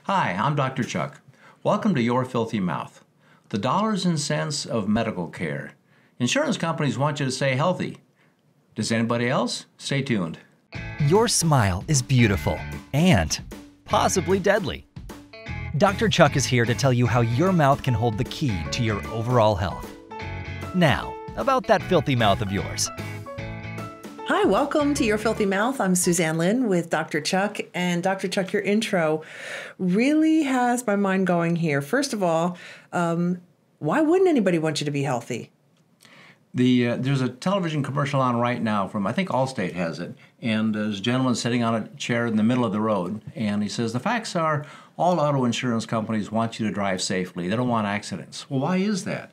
Hi, I'm Dr. Chuck. Welcome to Your Filthy Mouth, the dollars and cents of medical care. Insurance companies want you to stay healthy. Does anybody else? Stay tuned. Your smile is beautiful and possibly deadly. Dr. Chuck is here to tell you how your mouth can hold the key to your overall health. Now, about that filthy mouth of yours. Hi, welcome to Your Filthy Mouth. I'm Suzanne Lynn with Dr. Chuck. And Dr. Chuck, your intro really has my mind going here. First of all, why wouldn't anybody want you to be healthy? There's a television commercial on right now from, I think Allstate has it, and there's a gentleman sitting on a chair in the middle of the road, and he says, the facts are all auto insurance companies want you to drive safely. They don't want accidents. Well, why is that?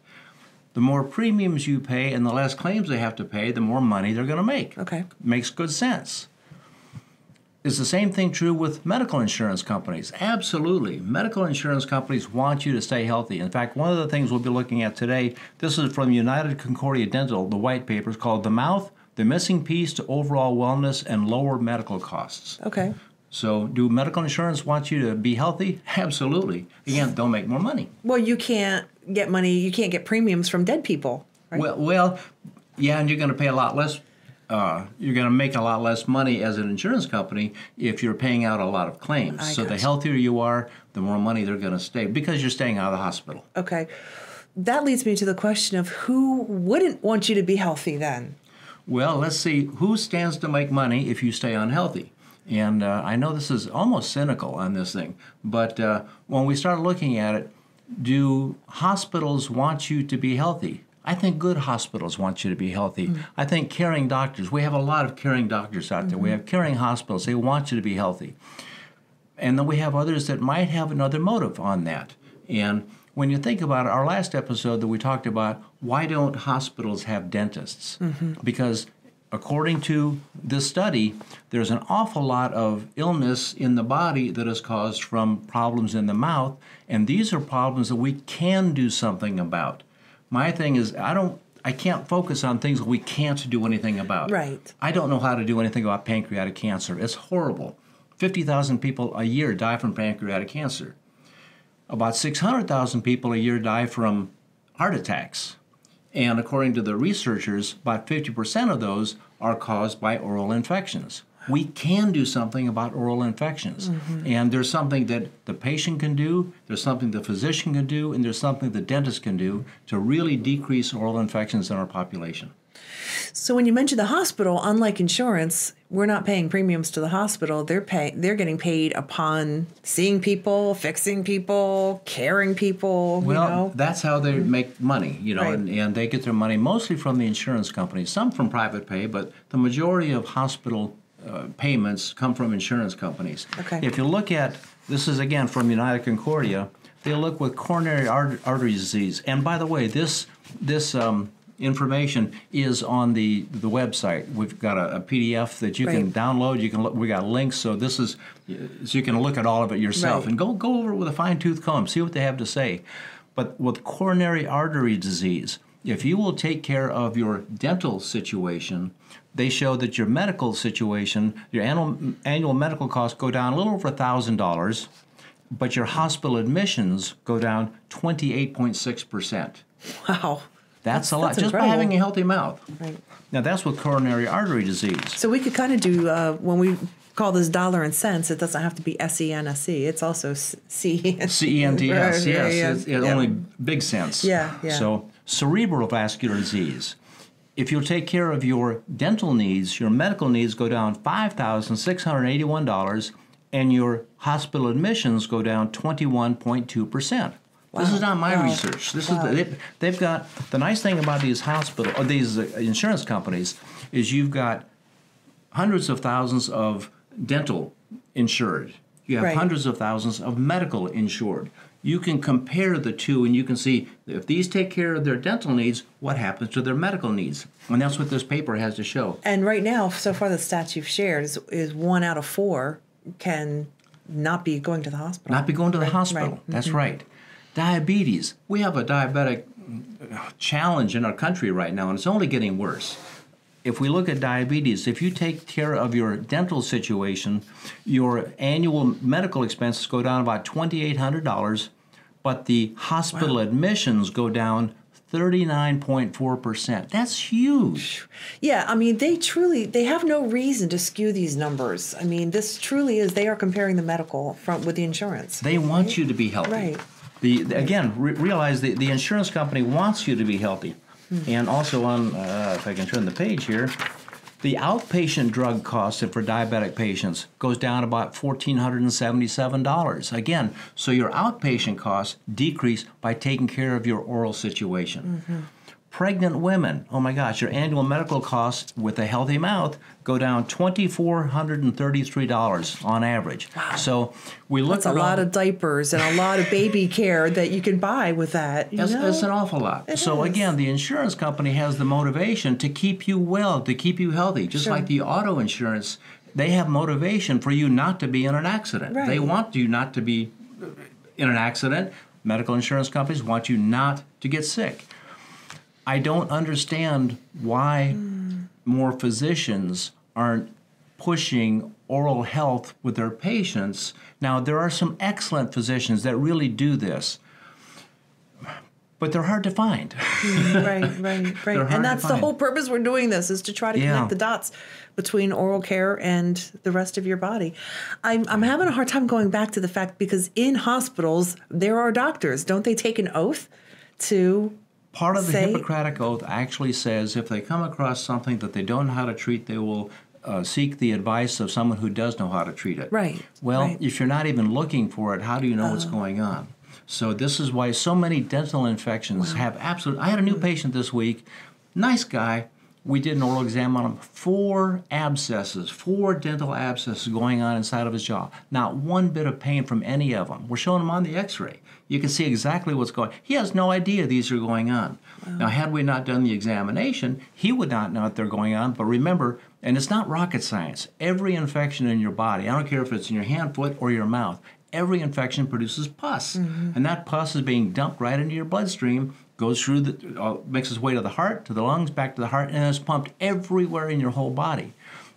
The more premiums you pay and the less claims they have to pay, the more money they're going to make. Okay. Makes good sense. Is the same thing true with medical insurance companies? Absolutely. Medical insurance companies want you to stay healthy. In fact, one of the things we'll be looking at today, this is from United Concordia Dental, the white paper is called The Mouth, the Missing Piece to Overall Wellness and Lower Medical Costs. Okay. So do medical insurance want you to be healthy? Absolutely. Again, they'll make more money. Well, you can't get money, you can't get premiums from dead people, right? Well, yeah, and you're going to pay a lot less. You're going to make a lot less money as an insurance company if you're paying out a lot of claims. So the healthier you are, the more money they're going to stay because you're staying out of the hospital. Okay. That leads me to the question of who wouldn't want you to be healthy then? Well, let's see. Who stands to make money if you stay unhealthy? And I know this is almost cynical on this thing, but when we start looking at it, do hospitals want you to be healthy? I think good hospitals want you to be healthy. Mm-hmm. I think caring doctors, we have a lot of caring doctors out there. We have caring hospitals, they want you to be healthy. And then we have others that might have another motive on that. And when you think about it, our last episode that we talked about, why don't hospitals have dentists? Mm-hmm. Because according to this study, there's an awful lot of illness in the body that is caused from problems in the mouth, and these are problems that we can do something about. My thing is, I can't focus on things that we can't do anything about. Right. I don't know how to do anything about pancreatic cancer. It's horrible. 50,000 people a year die from pancreatic cancer. About 600,000 people a year die from heart attacks. And according to the researchers, about 50% of those are caused by oral infections. We can do something about oral infections. Mm-hmm. And there's something that the patient can do, there's something the physician can do, and there's something the dentist can do to really decrease oral infections in our population. So when you mention the hospital, unlike insurance, we're not paying premiums to the hospital. They're getting paid upon seeing people, fixing people, caring people. Well, that's how they make money, Right. and they get their money mostly from the insurance companies, some from private pay, but the majority of hospital payments come from insurance companies. Okay. If you look at, this is again from United Concordia, they look with coronary artery disease. And by the way, this information is on the website. We've got a PDF that you can download. You can look, we got links, so this is so you can look at all of it yourself and go over it with a fine-tooth comb, see what they have to say. But with coronary artery disease, if you will take care of your dental situation, they show that your medical situation, your annual medical costs go down a little over $1,000, but your hospital admissions go down 28.6%. Wow. That's a lot, just incredible. by having a healthy mouth. Right. Now, that's with coronary artery disease. So we could kind of do, when we call this dollar and cents, it doesn't have to be S-E-N-S-E. It's also C-E-N-T-S. C-E-N-T-S, yes. Yeah. It's only big sense. Yeah. So cerebral vascular disease. If you'll take care of your dental needs, your medical needs go down $5,681, and your hospital admissions go down 21.2%. Wow. This is not my research. This is they've got the nice thing about these insurance companies is you've got hundreds of thousands of dental insured. You have hundreds of thousands of medical insured. You can compare the two and you can see if these take care of their dental needs, what happens to their medical needs. And that's what this paper has to show. And right now, so far the stats you've shared is 1 out of 4 can not be going to the hospital. Not be going to the hospital. Right. That's right. Diabetes. We have a diabetic challenge in our country right now, and it's only getting worse. if we look at diabetes, if you take care of your dental situation, your annual medical expenses go down about $2,800, but the hospital admissions go down 39.4%. That's huge. Yeah, I mean, they have no reason to skew these numbers. I mean, this truly is, they are comparing the medical with the insurance. They want you to be healthy. Right. Again, realize the insurance company wants you to be healthy. And also on, if I can turn the page here, the outpatient drug cost for diabetic patients goes down about $1,477. Again, so your outpatient costs decrease by taking care of your oral situation. Pregnant women, oh my gosh, your annual medical costs with a healthy mouth go down $2,433 on average. Wow. So we look at a lot of diapers and a lot of baby care that you can buy with that. It's an awful lot. So again, the insurance company has the motivation to keep you well, to keep you healthy. Just like the auto insurance, they have motivation for you not to be in an accident. Right. They want you not to be in an accident. Medical insurance companies want you not to get sick. I don't understand why more physicians aren't pushing oral health with their patients. Now, there are some excellent physicians that really do this, but they're hard to find. Right. And that's the whole purpose we're doing this, is to try to connect the dots between oral care and the rest of your body. I'm having a hard time going back to the fact, because in hospitals, there are doctors. Don't they take an oath to... Part of the Hippocratic Oath actually says if they come across something that they don't know how to treat, they will seek the advice of someone who does know how to treat it. Right. Well, if you're not even looking for it, how do you know what's going on? So this is why so many dental infections have I had a new patient this week, nice guy. We did an oral exam on him. 4 dental abscesses going on inside of his jaw. Not one bit of pain from any of them. We're showing him on the x-ray. You can see exactly what's going on. He has no idea these are going on. Wow. Now, had we not done the examination, he would not know that they're going on. But remember, and it's not rocket science, every infection in your body, I don't care if it's in your hand, foot, or your mouth, every infection produces pus. And that pus is being dumped right into your bloodstream, goes through makes its way to the heart, to the lungs, back to the heart, and is pumped everywhere in your whole body.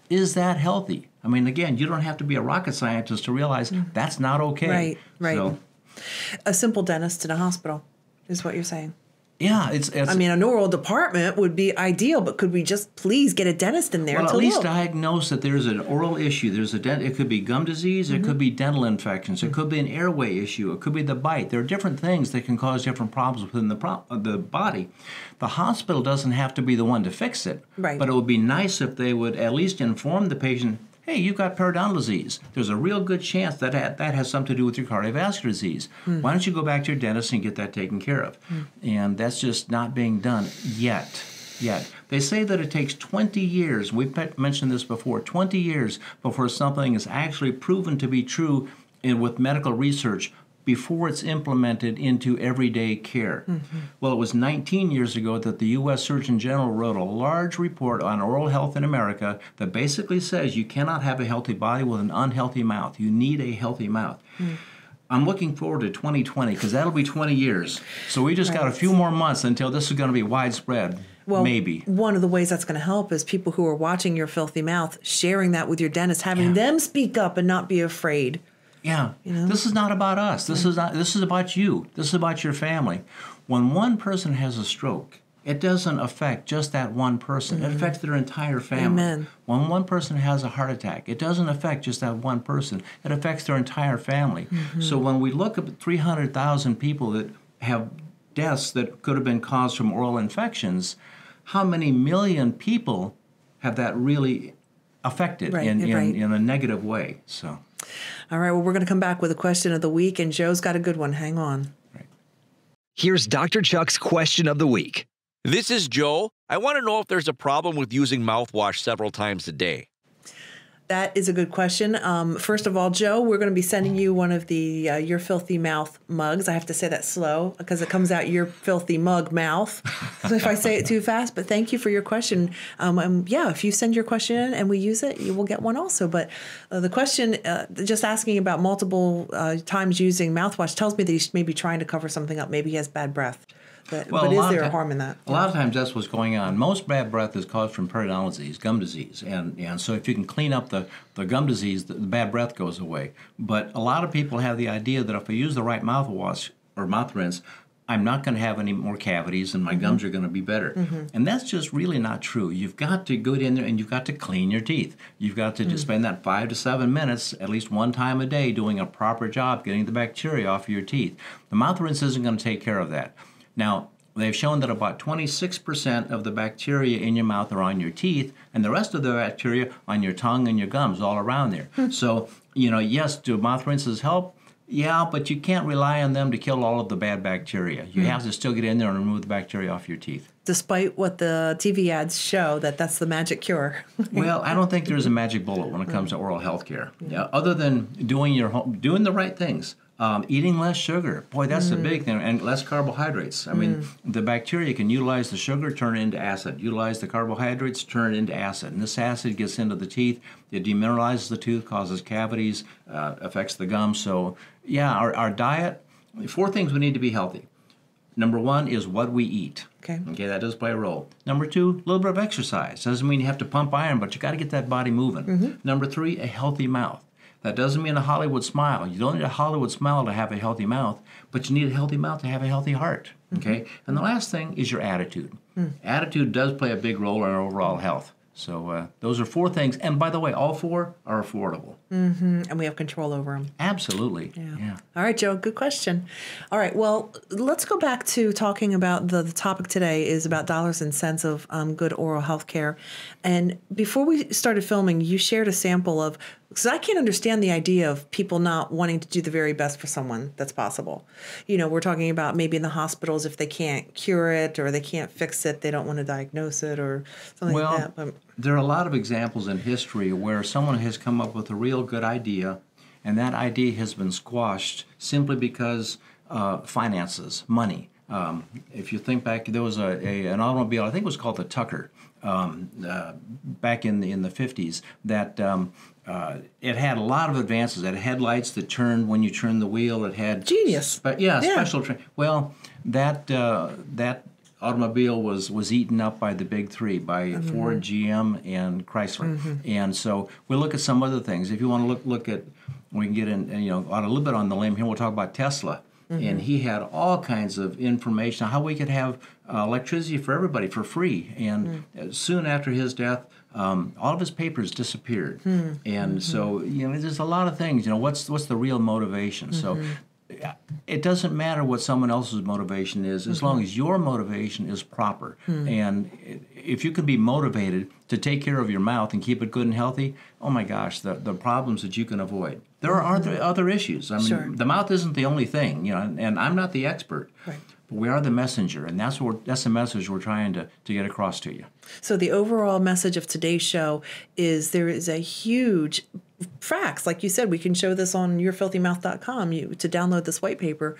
Is that healthy? I mean, again, you don't have to be a rocket scientist to realize that's not okay. Right. So, a simple dentist in a hospital is what you're saying. Yeah, it's I mean, an oral department would be ideal, but could we just please get a dentist in there? Well, at least diagnose that there's an oral issue. It could be gum disease. It could be dental infections. It could be an airway issue. It could be the bite. There are different things that can cause different problems within the body. The hospital doesn't have to be the one to fix it. Right. But it would be nice if they would at least inform the patient, hey, you've got periodontal disease. There's a real good chance that has something to do with your cardiovascular disease. Why don't you go back to your dentist and get that taken care of? And that's just not being done yet. They say that it takes 20 years, we've mentioned this before, 20 years before something is actually proven to be true with medical research before it's implemented into everyday care. Well, it was 19 years ago that the U.S. Surgeon General wrote a large report on oral health in America that basically says you cannot have a healthy body with an unhealthy mouth. You need a healthy mouth. I'm looking forward to 2020 because that'll be 20 years. So we just got a few more months until this is going to be widespread. Well, maybe. One of the ways that's going to help is people who are watching your filthy mouth, sharing that with your dentist, having them speak up and not be afraid. Yeah, this is not about us. This is about you. This is about your family. When one person has a stroke, it doesn't affect just that one person. It affects their entire family. Amen. When one person has a heart attack, it doesn't affect just that one person. It affects their entire family. So when we look at 300,000 people that have deaths that could have been caused from oral infections, how many million people have that really affected in a negative way? So. All right, well, we're going to come back with a question of the week, and Joe's got a good one. Hang on. Right. Here's Dr. Chuck's question of the week. This is Joe. I want to know if there's a problem with using mouthwash several times a day. That is a good question. First of all, Joe, we're going to be sending you one of the Your Filthy Mouth mugs. I have to say that slow because it comes out Your Filthy Mug Mouth if I say it too fast. But thank you for your question. If you send your question in and we use it, you will get one also. But the question, just asking about multiple times using mouthwash, tells me that he's maybe trying to cover something up. Maybe he has bad breath. But is there harm in that? A lot of times that's what's going on. Most bad breath is caused from periodontal disease, gum disease. And so if you can clean up the gum disease, the bad breath goes away. But a lot of people have the idea that if I use the right mouthwash or mouth rinse, I'm not going to have any more cavities and my gums are going to be better. And that's just really not true. You've got to go in there and you've got to clean your teeth. You've got to just spend that 5 to 7 minutes at least one time a day doing a proper job getting the bacteria off of your teeth. The mouth rinse isn't going to take care of that. Now, they've shown that about 26% of the bacteria in your mouth are on your teeth and the rest of the bacteria on your tongue and your gums all around there. So, yes, do mouth rinses help? Yeah, but you can't rely on them to kill all of the bad bacteria. You have to still get in there and remove the bacteria off your teeth. Despite what the TV ads show, that's the magic cure. Well, I don't think there's a magic bullet when it comes to oral health care. Yeah, other than doing the right things. Eating less sugar. Boy, that's the big thing. And less carbohydrates. I mean, the bacteria can utilize the sugar, turn it into acid. Utilize the carbohydrates, turn it into acid. And this acid gets into the teeth. It demineralizes the tooth, causes cavities, affects the gums. So, yeah, our diet, 4 things we need to be healthy. Number 1 is what we eat. Okay, that does play a role. Number 2, a little bit of exercise. Doesn't mean you have to pump iron, but you got to get that body moving. Number 3, a healthy mouth. That doesn't mean a Hollywood smile. You don't need a Hollywood smile to have a healthy mouth, but you need a healthy mouth to have a healthy heart. Okay? And the last thing is your attitude. Attitude does play a big role in our overall health. So those are 4 things. And by the way, all 4 are affordable. And we have control over them. Absolutely. Yeah. All right, Joe, good question. All right, well, let's go back to talking about the topic today is about dollars and cents of good oral health care. And before we started filming, you shared a sample of, because I can't understand the idea of people not wanting to do the very best for someone that's possible. We're talking about maybe in the hospitals, if they can't cure it or they can't fix it, they don't want to diagnose it or something like that. But there are a lot of examples in history where someone has come up with a real good idea, and that idea has been squashed simply because finances, money. If you think back, there was an automobile, I think it was called the Tucker, back in the 50s, that it had a lot of advances. It had headlights that turned when you turned the wheel. It had genius. Special. Well, that automobile was eaten up by the big 3, by Ford, GM, and Chrysler. And so we'll look at some other things. If you want to look at, we can get in, on a little bit on the limb here. We'll talk about Tesla. And he had all kinds of information on how we could have electricity for everybody for free. And soon after his death, all of his papers disappeared. And so, there's a lot of things. What's the real motivation? So it doesn't matter what someone else's motivation is as long as your motivation is proper. And if you can be motivated to take care of your mouth and keep it good and healthy, oh my gosh, the problems that you can avoid. There are other issues. I mean, the mouth isn't the only thing, and I'm not the expert. Right. But we are the messenger, and that's the message we're trying to get across to you. So the overall message of today's show is there is a huge facts. Like you said, we can show this on yourfilthymouth.com to download this white paper,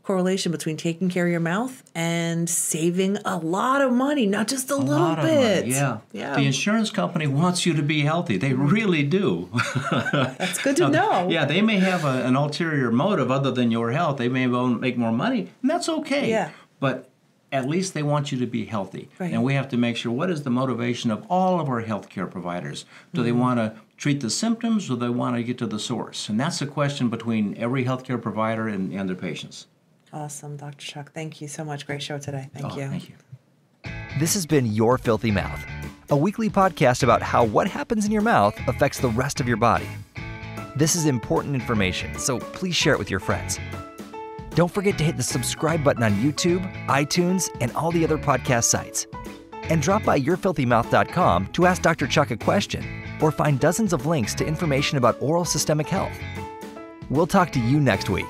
correlation between taking care of your mouth and saving a lot of money, not just a little bit. Yeah. The insurance company wants you to be healthy. They really do. That's good to know. Yeah, they may have an ulterior motive other than your health. They may make more money, and that's okay. Yeah. But at least they want you to be healthy. Right. And we have to make sure, what is the motivation of all of our healthcare providers? Do they want to treat the symptoms, or do they want to get to the source? And that's the question between every healthcare provider and their patients. Awesome, Dr. Chuck. Thank you so much. Great show today. Thank you. Thank you. This has been Your Filthy Mouth, a weekly podcast about how what happens in your mouth affects the rest of your body. This is important information, so please share it with your friends. Don't forget to hit the subscribe button on YouTube, iTunes, and all the other podcast sites. And drop by yourfilthymouth.com to ask Dr. Chuck a question or find dozens of links to information about oral systemic health. We'll talk to you next week.